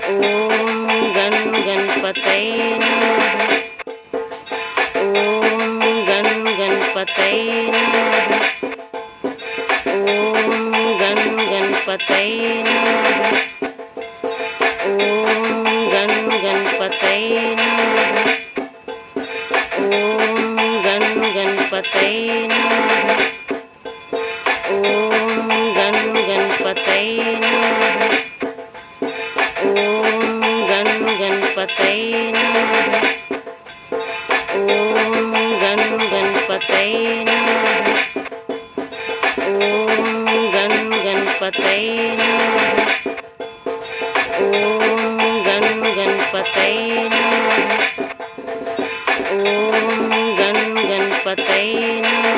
ओम गण गणपतये नमः। ओम गण गणपतये नमः। ओम गण गणपतये नमः। ओम गण गणपतये नमः। ओम गण गणपतये नमः। ओम गण गणपतये नमः। ओम गण गणपतये नमः। ओम गण गणपतये नमः। ओम गण गणपतये नमः। ओम गण गणपतये नमः। ओम गण गणपतये नमः।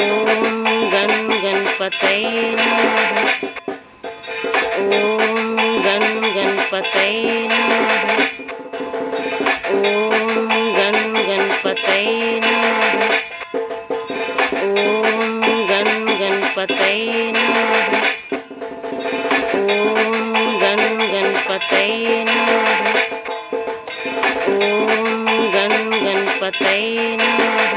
ओम गण गणपतये नमः। ओम गण गणपतये नमः। ओम गण गणपतये नमः। ओम गण गणपतये नमः। ओम गण गणपतये नमः। ओम गण गणपतये नमः।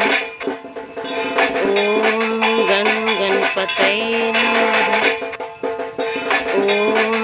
ओम गण गणपतये नमः। ओम